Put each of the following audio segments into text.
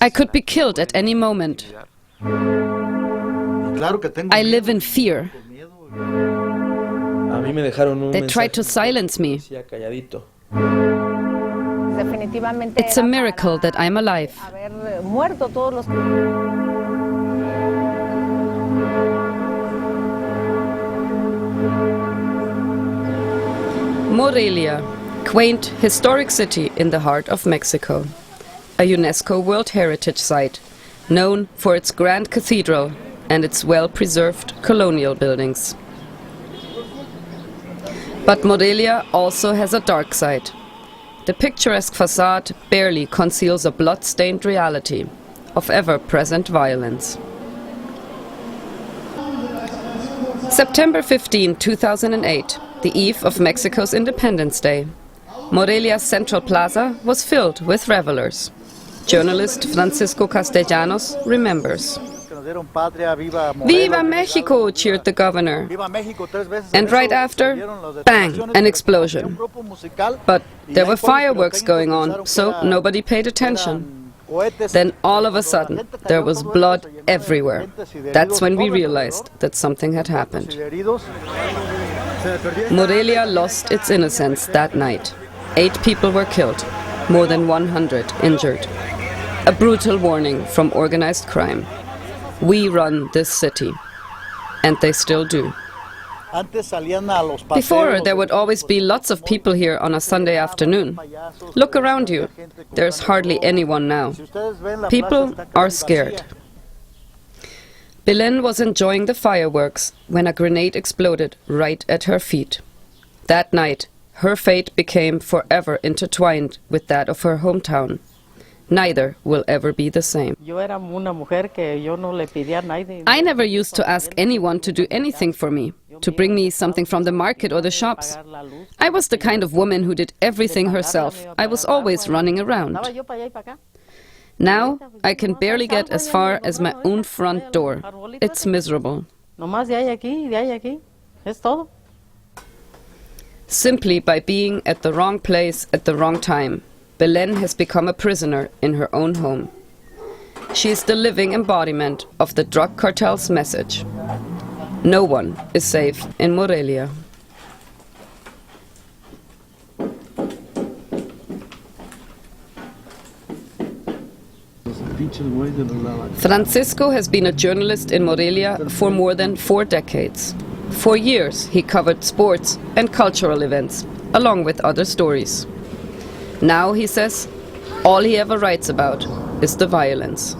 I could be killed at any moment. I live in fear. They tried to silence me. It's a miracle that I'm alive. Morelia, quaint, historic city in the heart of Mexico. A UNESCO World Heritage Site, known for its grand cathedral and its well-preserved colonial buildings. But Morelia also has a dark side. The picturesque facade barely conceals a blood-stained reality of ever-present violence. September 15, 2008, the eve of Mexico's Independence Day. Morelia's central plaza was filled with revelers. Journalist Francisco Castellanos remembers. Viva Mexico, cheered the governor. And right after, bang, an explosion. But there were fireworks going on, so nobody paid attention. Then all of a sudden, there was blood everywhere. That's when we realized that something had happened. Morelia lost its innocence that night. 8 people were killed, more than 100 injured. A brutal warning from organized crime. We run this city, and they still do. Before, there would always be lots of people here on a Sunday afternoon. Look around you. There's hardly anyone now. People are scared. Belén was enjoying the fireworks when a grenade exploded right at her feet. That night, her fate became forever intertwined with that of her hometown. Neither will ever be the same. I never used to ask anyone to do anything for me, to bring me something from the market or the shops. I was the kind of woman who did everything herself. I was always running around. Now, I can barely get as far as my own front door. It's miserable. Simply by being at the wrong place at the wrong time, Belén has become a prisoner in her own home. She is the living embodiment of the drug cartel's message. No one is safe in Morelia. Francisco has been a journalist in Morelia for more than 4 decades. For years, he covered sports and cultural events, along with other stories. Now, he says, all he ever writes about is the violence.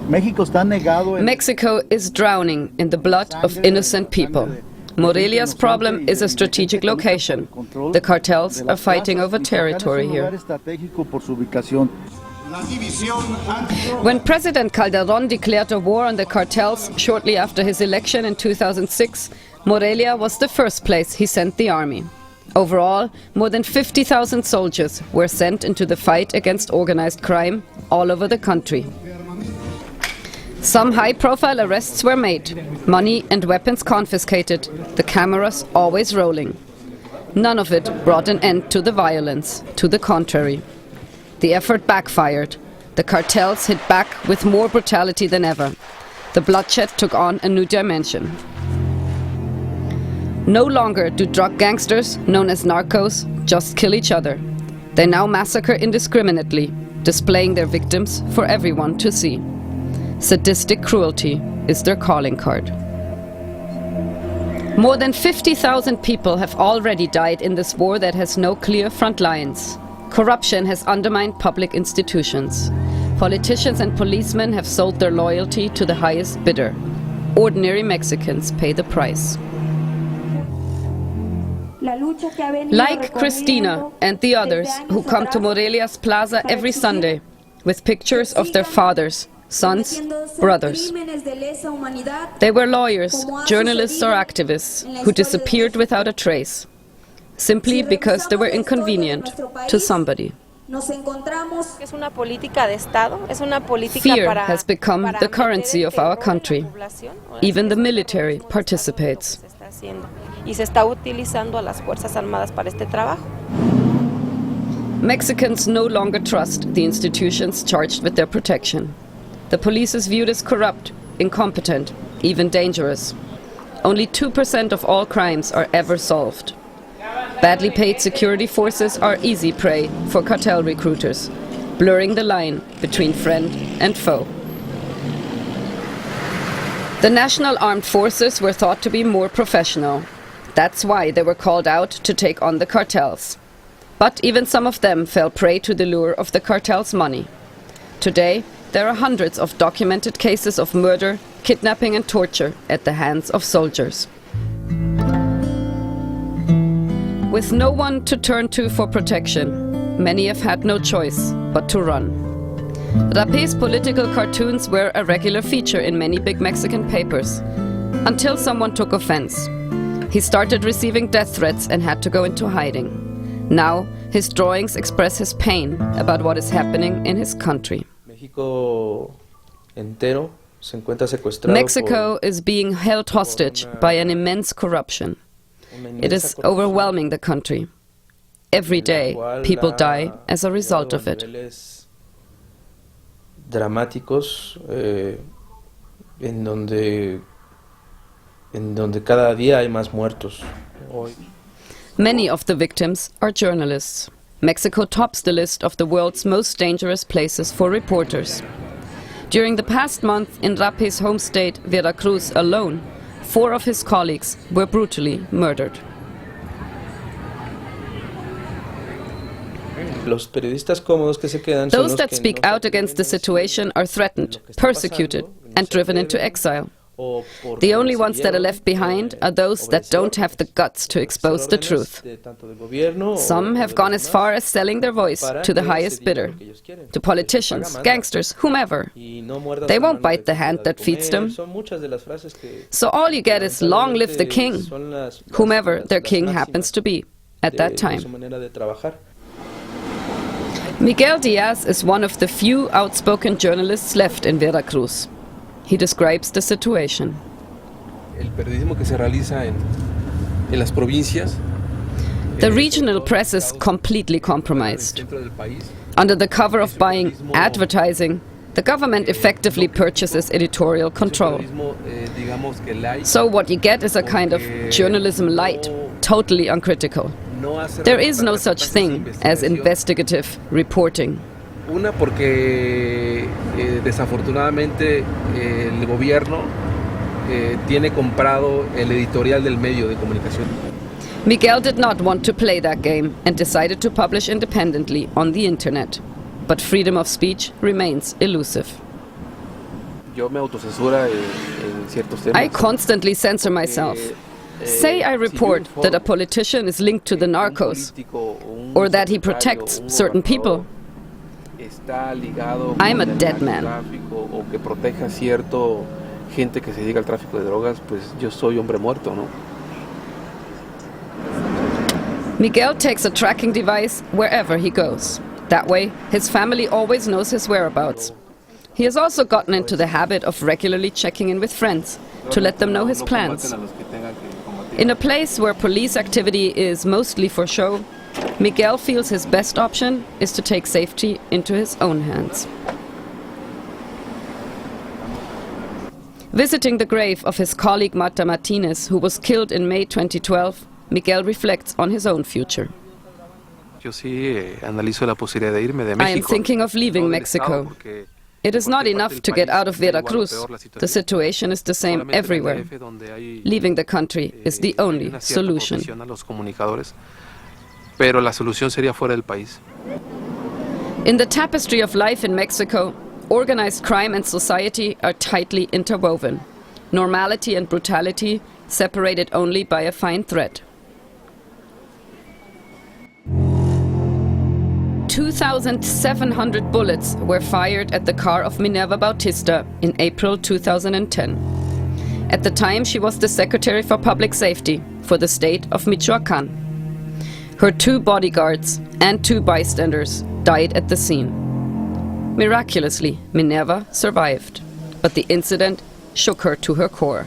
Mexico is drowning in the blood of innocent people. Morelia's problem is a strategic location. The cartels are fighting over territory here. When President Calderón declared a war on the cartels shortly after his election in 2006, Morelia was the first place he sent the army. Overall, more than 50,000 soldiers were sent into the fight against organized crime all over the country. Some high-profile arrests were made, money and weapons confiscated, the cameras always rolling. None of it brought an end to the violence, to the contrary. The effort backfired. The cartels hit back with more brutality than ever. The bloodshed took on a new dimension. No longer do drug gangsters, known as narcos, just kill each other. They now massacre indiscriminately, displaying their victims for everyone to see. Sadistic cruelty is their calling card. More than 50,000 people have already died in this war that has no clear front lines. Corruption has undermined public institutions. Politicians and policemen have sold their loyalty to the highest bidder. Ordinary Mexicans pay the price. Like Cristina and the others who come to Morelia's plaza every Sunday with pictures of their fathers, sons, brothers. They were lawyers, journalists or activists who disappeared without a trace, simply because they were inconvenient to somebody. Fear has become the currency of our country. Even the military participates. Mexicans no longer trust the institutions charged with their protection. The police is viewed as corrupt, incompetent, even dangerous. Only 2% of all crimes are ever solved. Badly paid security forces are easy prey for cartel recruiters, blurring the line between friend and foe. The National Armed Forces were thought to be more professional. That's why they were called out to take on the cartels. But even some of them fell prey to the lure of the cartel's money. Today, there are hundreds of documented cases of murder, kidnapping and torture at the hands of soldiers. With no one to turn to for protection, many have had no choice but to run. Rapé's political cartoons were a regular feature in many big Mexican papers, until someone took offense. He started receiving death threats and had to go into hiding. Now, his drawings express his pain about what is happening in his country. Mexico is being held hostage by an immense corruption. It is overwhelming the country. Every day, people die as a result of it. Dramáticos en donde cada día hay más muertos. Many of the victims are journalists. Mexico tops the list of the world's most dangerous places for reporters. During the past month in Rapé's home state, Veracruz alone, 4 of his colleagues were brutally murdered. Those that speak out against the situation are threatened, persecuted, and driven into exile. The only ones that are left behind are those that don't have the guts to expose the truth. Some have gone as far as selling their voice to the highest bidder, to politicians, gangsters, whomever. They won't bite the hand that feeds them. So all you get is "Long live the king," whomever their king happens to be at that time. Miguel Diaz is one of the few outspoken journalists left in Veracruz. He describes the situation. The regional press is completely compromised. Under the cover of buying advertising, the government effectively purchases editorial control. So what you get is a kind of journalism light, totally uncritical. There is no such thing as investigative reporting. Una porque desafortunadamente el gobierno tiene comprado el editorial del medio de comunicación. Miguel did not want to play that game and decided to publish independently on the internet. But freedom of speech remains elusive. Yo me autocensura en ciertos temas. I constantly censor myself. Say I report that a politician is linked to the narcos, or that he protects certain people. I'm a dead man. O que proteja cierto gente que se dedica al tráfico de drogas, pues yo soy hombre muerto, ¿no? Miguel takes a tracking device wherever he goes. That way, his family always knows his whereabouts. He has also gotten into the habit of regularly checking in with friends to let them know his plans. In a place where police activity is mostly for show, Miguel feels his best option is to take safety into his own hands. Visiting the grave of his colleague Marta Martinez, who was killed in May 2012, Miguel reflects on his own future. I am thinking of leaving Mexico. It is not enough to get out of Veracruz. The situation is the same everywhere. Leaving the country is the only solution. Pero la solución sería fuera del país. In the tapestry of life in Mexico, organized crime and society are tightly interwoven. Normality and brutality separated only by a fine thread. 2,700 bullets were fired at the car of Minerva Bautista in April 2010. At the time, she was the Secretary for Public Safety for the state of Michoacán. Her 2 bodyguards and 2 bystanders died at the scene. Miraculously, Minerva survived, but the incident shook her to her core.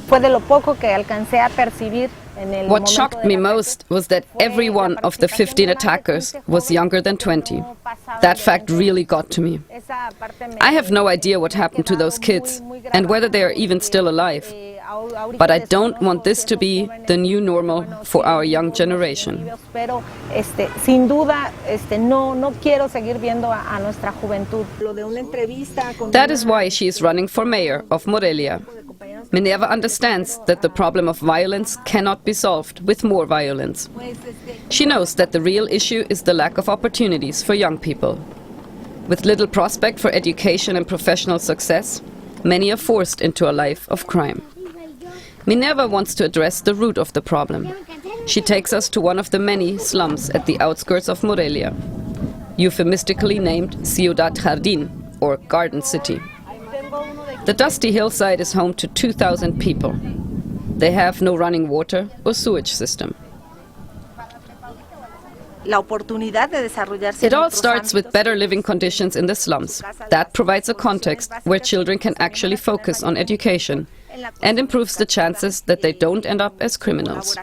Fue de lo poco que alcancé a percibir What shocked me most was that every one of the 15 attackers was younger than 20. That fact really got to me. I have no idea what happened to those kids and whether they are even still alive. But I don't want this to be the new normal for our young generation. Sin duda, no quiero seguir viendo a nuestra juventud. That is why she is running for mayor of Morelia. Minerva understands that the problem of violence cannot be solved with more violence. She knows that the real issue is the lack of opportunities for young people. With little prospect for education and professional success, many are forced into a life of crime. Minerva wants to address the root of the problem. She takes us to one of the many slums at the outskirts of Morelia, euphemistically named Ciudad Jardín, or Garden City. The dusty hillside is home to 2,000 people. They have no running water or sewage system. It all starts with better living conditions in the slums. That provides a context where children can actually focus on education and improves the chances that they don't end up as criminals.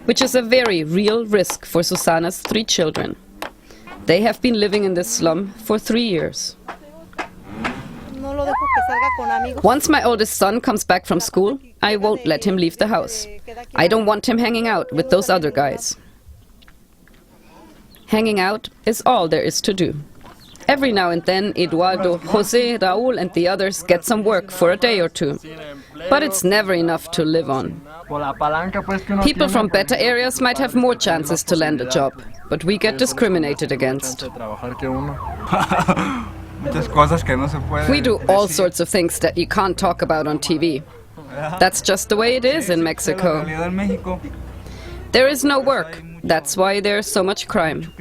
Which is a very real risk for Susana's 3 children. They have been living in this slum for 3 years. Once my oldest son comes back from school, I won't let him leave the house. I don't want him hanging out with those other guys. Hanging out is all there is to do. Every now and then, Eduardo, Jose, Raúl and the others get some work for a day or 2. But it's never enough to live on. People from better areas might have more chances to land a job, but we get discriminated against. We do all sorts of things that you can't talk about on TV. That's just the way it is in Mexico. There is no work. That's why there's so much crime.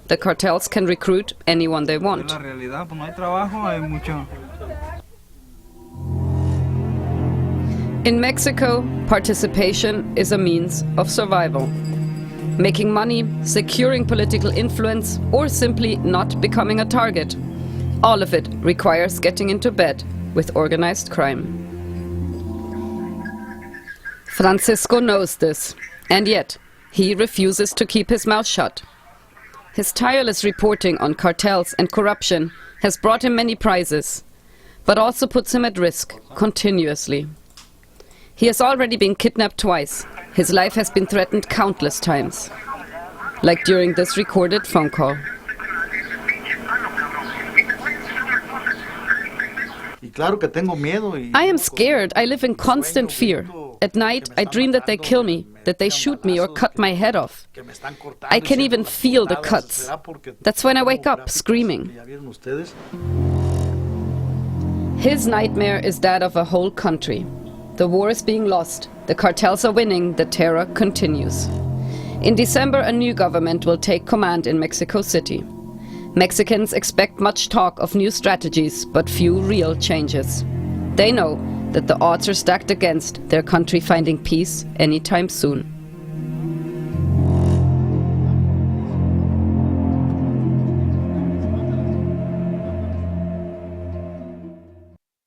The cartels can recruit anyone they want. In Mexico, participation is a means of survival. Making money, securing political influence, or simply not becoming a target. All of it requires getting into bed with organized crime. Francisco knows this, and yet he refuses to keep his mouth shut. His tireless reporting on cartels and corruption has brought him many prizes, but also puts him at risk continuously. He has already been kidnapped twice. His life has been threatened countless times, like during this recorded phone call. I am scared. I live in constant fear. At night, I dream that they kill me, that they shoot me or cut my head off. I can even feel the cuts. That's when I wake up, screaming. His nightmare is that of a whole country. The war is being lost, the cartels are winning, the terror continues. In December, a new government will take command in Mexico City. Mexicans expect much talk of new strategies, but few real changes. They know that the odds are stacked against their country finding peace anytime soon.